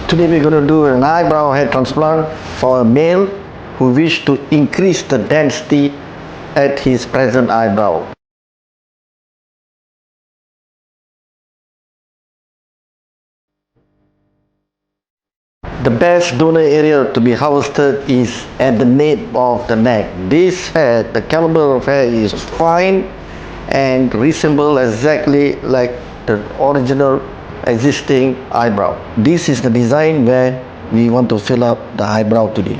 Today we're going to do an eyebrow hair transplant for a male who wish to increase the density at his present eyebrow. The best donor area to be harvested is at the nape of the neck. This hair, the caliber of hair is fine and resemble exactly like the original existing eyebrow. This is the design where we want to fill up the eyebrow today.